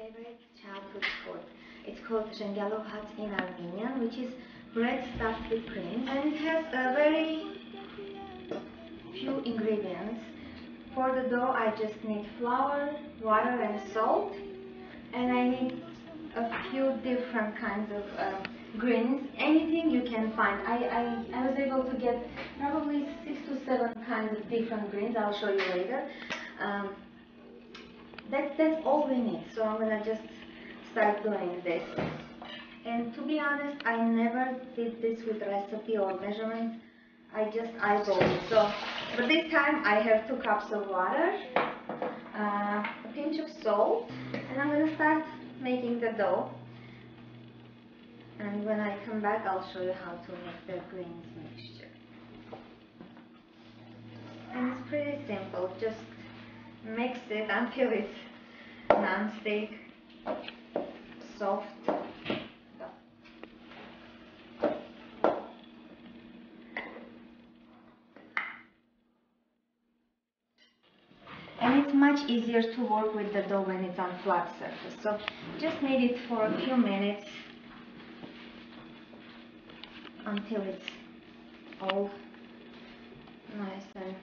favorite childhood food. It's called Jingalov in Armenian, which is bread stuffed with cream, and it has a very few ingredients. For the dough, I just need flour, water, and salt, and I need a few different kinds of greens, anything you can find. I was able to get probably 6 to 7 kinds of different greens. I'll show you later. That's all we need. So I'm gonna just start doing this. And to be honest, I never did this with recipe or measurements. I just eyeballed it. So, but this time I have 2 cups of water, a pinch of salt, and I'm gonna start making the dough. And when I come back, I'll show you how to make the greens mixture. And it's pretty simple. Just mix it until it's non-stick, soft. And it's much easier to work with the dough when it's on flat surface. So just knead it for a few minutes until it's all nice and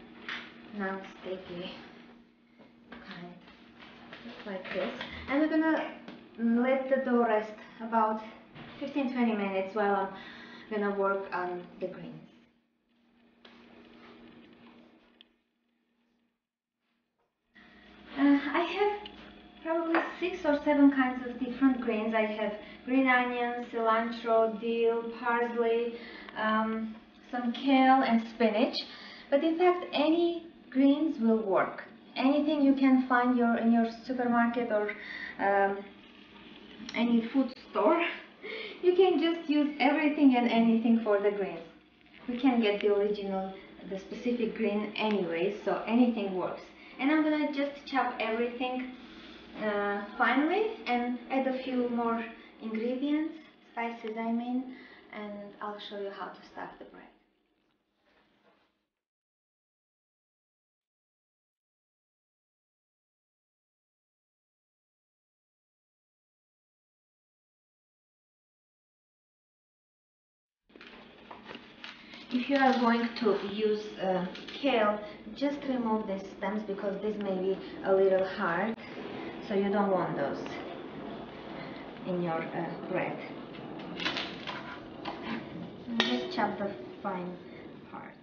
non-sticky, kind of like this. And we're gonna let the dough rest about 15-20 minutes while I'm gonna work on the greens. I have probably 6 or 7 kinds of different greens. I have green onions, cilantro, dill, parsley, some kale and spinach. But in fact, any greens will work. Anything you can find in your supermarket or any food store, you can just use everything and anything for the greens. We can get the specific green anyway, so anything works. And I'm gonna just chop everything finely and add a few more ingredients, spices I mean, and I'll show you how to stuff the bread. If you are going to use kale, just remove these stems because this may be a little hard, so you don't want those in your bread. And just chop the fine parts.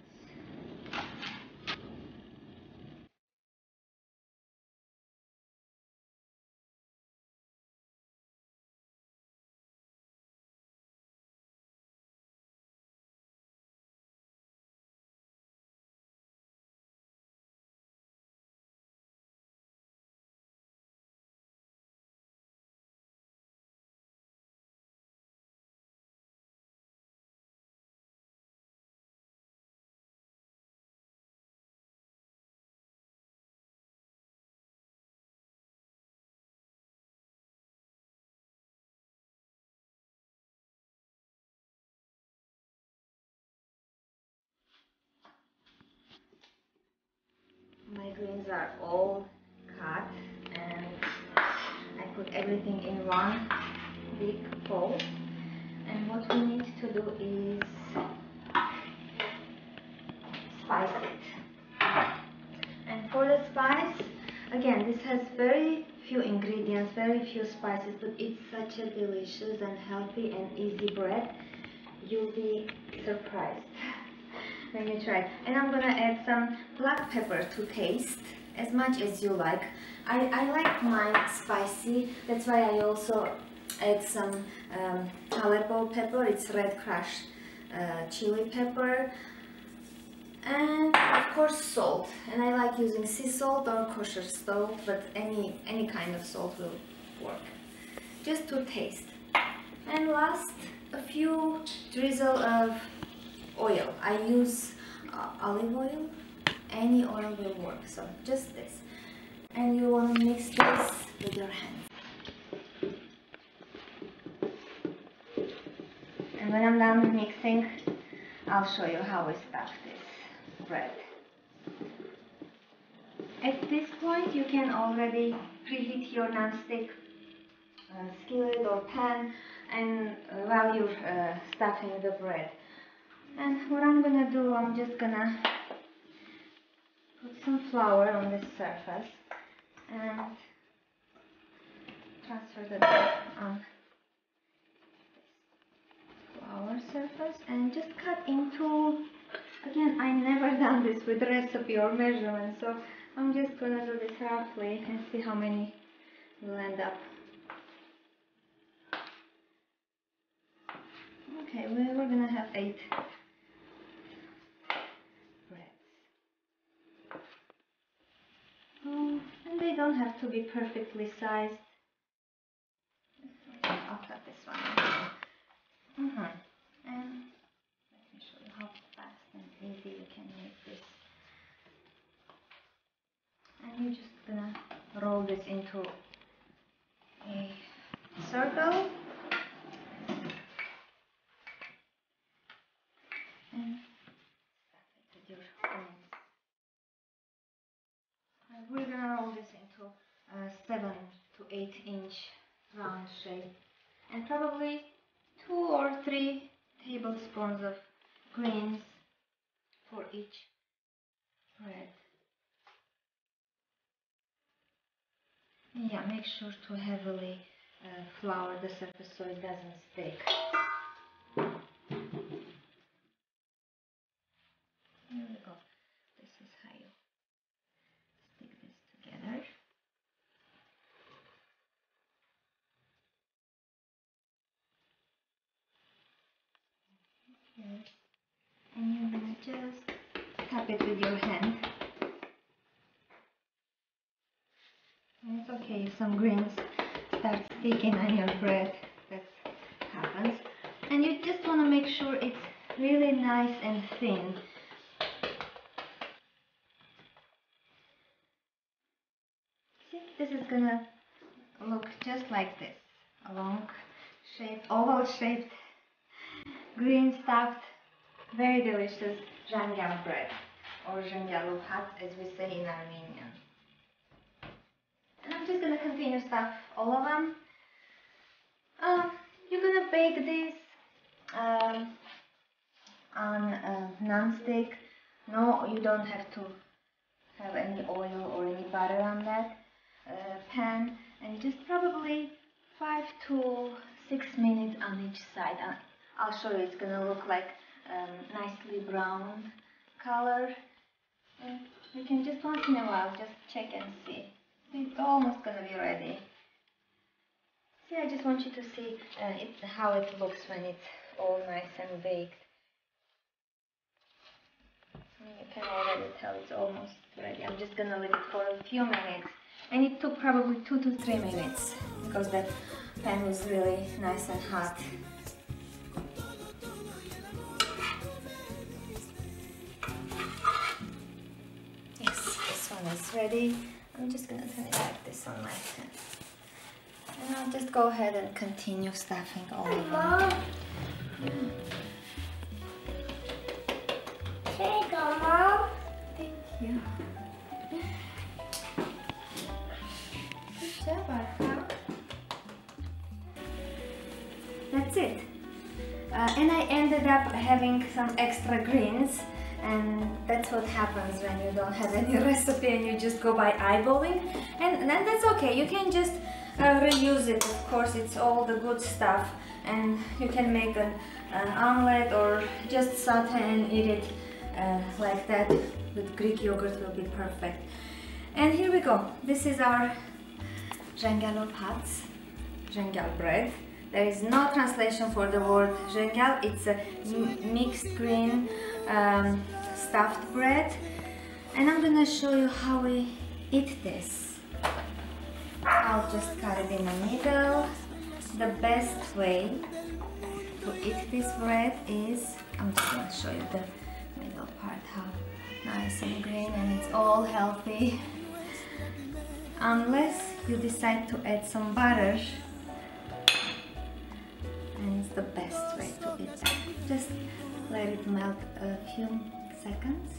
My greens are all cut and I put everything in one big bowl. And what we need to do is spice it. And for the spice, again, this has very few ingredients, very few spices, but it's such a delicious and healthy and easy bread. You'll be surprised when you try. And I'm gonna add some black pepper to taste, as much as you like. I like mine spicy, that's why I also add some Aleppo pepper. It's red crushed chili pepper, and of course salt. And I like using sea salt or kosher salt, but any kind of salt will work, just to taste. And last, a few drizzle of oil. I use olive oil. Any oil will work, so just this. And you want to mix this with your hands. And when I'm done mixing, I'll show you how we stuff this bread. At this point, you can already preheat your nonstick skillet or pan, and while you're stuffing the bread. And what I'm gonna do, I'm just gonna put some flour on this surface and transfer the dough on this flour surface and just cut into, again, I never done this with recipe or measurement, so I'm just gonna do this roughly and see how many will end up. Okay, we're gonna have 8 breads. And they don't have to be perfectly sized. I'll cut this one. And let me show you how fast and easy you can make this. And you're just gonna roll this into a circle. And stuff it with your hands. And we're gonna roll this into a 7 to 8 inch round shape, and probably 2 or 3 tablespoons of greens for each bread. And yeah, make sure to heavily flour the surface so it doesn't stick. Here we go. This is how you stick this together. Yes. And you're gonna just tap it with your hand. And it's okay if some greens start sticking on your bread. That happens. And you just want to make sure it's really nice and thin. See, this is gonna look just like this. A long shaped, oval shaped, green stuffed, very delicious Jingalov bread, or Jingalov as we say in Armenian. And I'm just gonna continue stuff all of them. You're gonna bake this on non-stick. No, you don't have to have any oil or any butter on that pan, and just probably 5 to 6 minutes on each side. I'll show you. It's gonna look like nicely brown color. And you can just once in a while just check and see. It's almost gonna be ready. See, I just want you to see how it looks when it's all nice and baked. And you can already tell it's almost ready. I'm just gonna leave it for a few minutes. And it took probably 2 to 3 minutes because the pan was really nice and hot. Yes, this one is ready. I'm just gonna turn it like this on my pan. And I'll just go ahead and continue stuffing all of them. Here you go, Mom. Thank you. Good job, Arka. That's it. And I ended up having some extra greens, and that's what happens when you don't have any recipe and you just go by eyeballing. And then that's okay. You can just reuse it. Of course, it's all the good stuff, and you can make an omelette or just saute and eat it like that with Greek yogurt will be perfect. And here we go. This is our Jingalov Jingal bread. There is no translation for the word Jingal. It's a mixed green stuffed bread, and I'm gonna show you how we eat this. I'll just cut it in the middle. The best way to eat this bread is, I'm just gonna show you the middle part, how nice and green, and it's all healthy. Unless you decide to add some butter, and it's the best way to eat that. Just let it melt a few seconds.